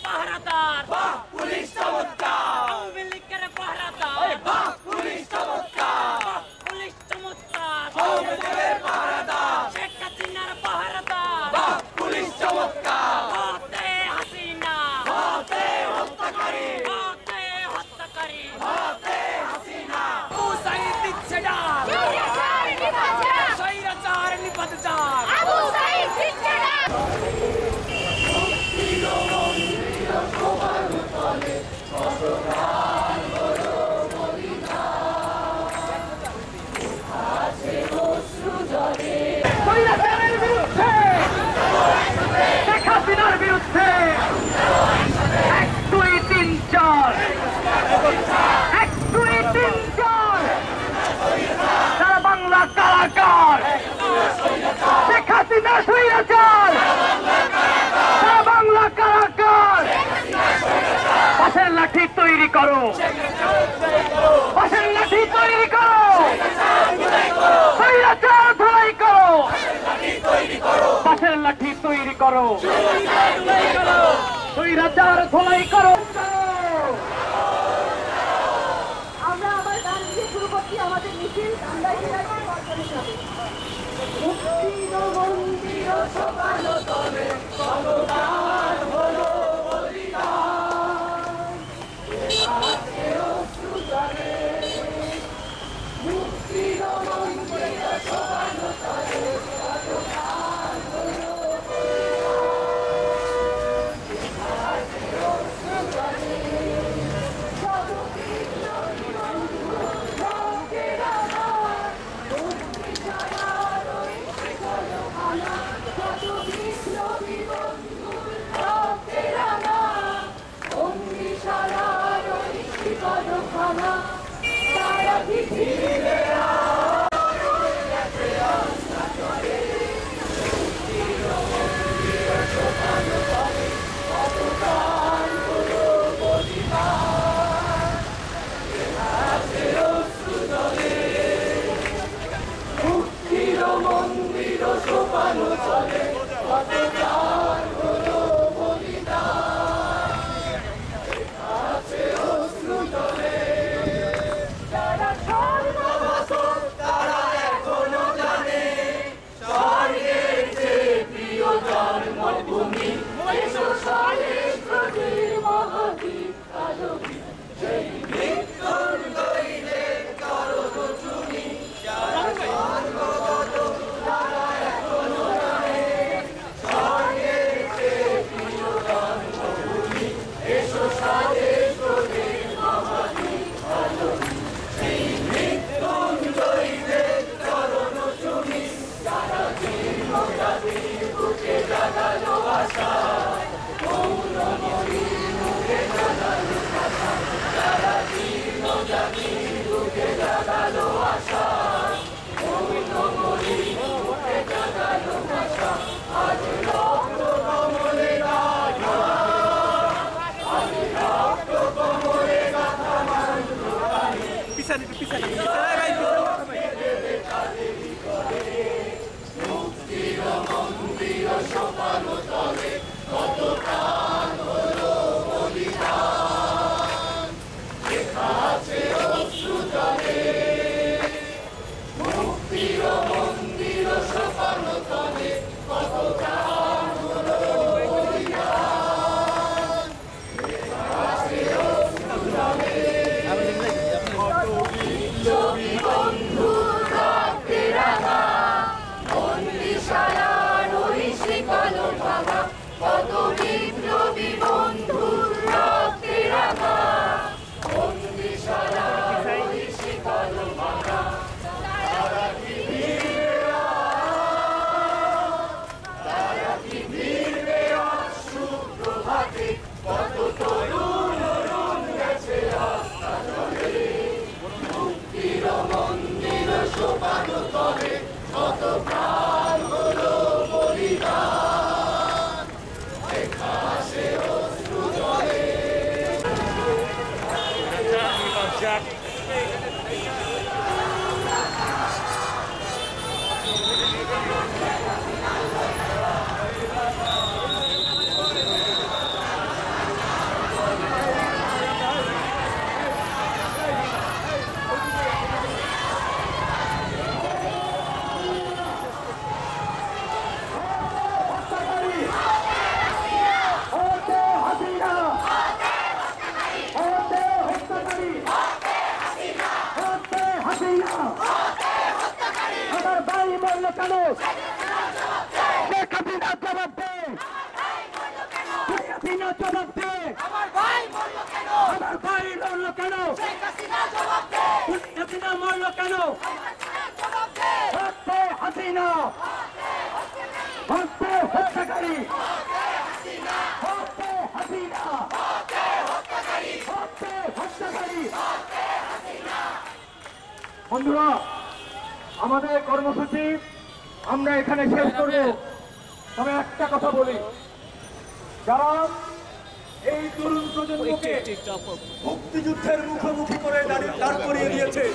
পাহারাদার বাহ পুলিশ চমৎকার আওয়ামী লীগের পাহারাদার বাহ পুলিশ চমৎকার পুলিশ চমৎকার আওয়ামী লীগের পাহারাদার শেখ হাসিনার পাহারাদার বাহ পুলিশ চমৎকার হতে হাসিনা হাতে হত্যাকারী হতে হত্যাকারী হাতে হাসিনা হুসাইন দিচ্ছে ডাক স্বৈরাচার নিপাত যাক আবু সাইদ দিচ্ছে ডাক স্বৈরাচারের বিরুদ্ধে শেখ হাসিনার বিরুদ্ধে 1 2 3 4 1 2 3 4 সারা বাংলা কারাগার শেখ হাসিনা স্বৈরাচার সারা বাংলা কারাগার পাশের লাঠি তৈরি করো পাশের লাঠি তৈরি করো স্বৈরাচার ধোলাই করো পাশের লাঠি তৈরি করো স্বৈরাচার ধোলাই করো আমরা আবার গান দিয়ে শুরু করছি আমাদের মিছিল আমরাই মুক্তির মন্দির সকাল তলে সর্বদান হলো বলিদান আজকে অশ্রু জলে মুক্তির মন্দির সকাল তলে সর্বদান হলো বলিদান আজকে অশ্রু জলে মন্দির সোপানো চলে কত গান হলো বলিদান আছে অশ্রু জলে যারা সর্ববাসক তারা এখনো জানে স্বর্গের যে প্রিয় জন্মভূমি এসো স্বদেশ প্রদীপ মহাদ্বীপ আলোকি সেই মৃত্যুঞ্জয়ীদের চরণ চুনি যারা সর্বগত তারা এখনো জানে স্বর্গের যে প্রিয় জন্মভূমি এসো স্বদেশ প্রদীপ মহাদ্বীপ আলোকি সেই মৃত্যুঞ্জয়ীদের চরণ চুনি যারা জীর্ণ জাতির বুকে জাগালো আশা মৌনময়ীর মুখে জাগালো আশা যারা জীর্ণ জাতির বুকে জাগালো আশা মৌনময়ীর মুখে জাগালো আশা আজ রক্ত কমলে গাথা আজ রক্ত কমলে গাথা মানবতানি পিছনে মুক্তির মন্দির সোপানো তলে কত প্রাণ হলো বলিদান লেখা আছে অশ্রু জলে মুক্তির মন্দির সোপানো তলে কত প্রাণ হলো বলিদান লেখা আছে অশ্রু জলে বিপ্লবী বন্ধুর রক্তে রাঙা বন্দিশালার ওই শিকল ভাঙা কত বিপ্লবী বন্ধুর রক্তে রাঙা বন্দিশালার ওই শিকল ভাঙা তারা কি ভিড়বে আজ সুপ্রভাতে কত তরুণ গেছে রাস্তা চলে মুক্তির মন্দির সোপানো তলে কত প্রাণ হলো বলিদান লেখা আছে অশ্রু জলে মরলো কেন? শেখ হাসিনা জবাব দে, শেখ হাসিনা জবাব দে, আমার ভাই মরলো কেন? আমার ভাই মরলো কেন? শেখ হাসিনা জবাব দে, শেখ হাসিনা মরলো কেন? জবাব দে। হত্যে হাসিনা, হত্যে হত্যাকারী, হত্যে হাসিনা, হত্যে হত্যাকারী। বন্ধুরা, আমাদের কর্মসূচি আমরা এখানে শেষ করব। তবে একটা কথা বলি, যারা এই তরুণ প্রজন্মকে মুক্তিযুদ্ধের মুখোমুখি করে দাঁড় করিয়ে দিয়েছে,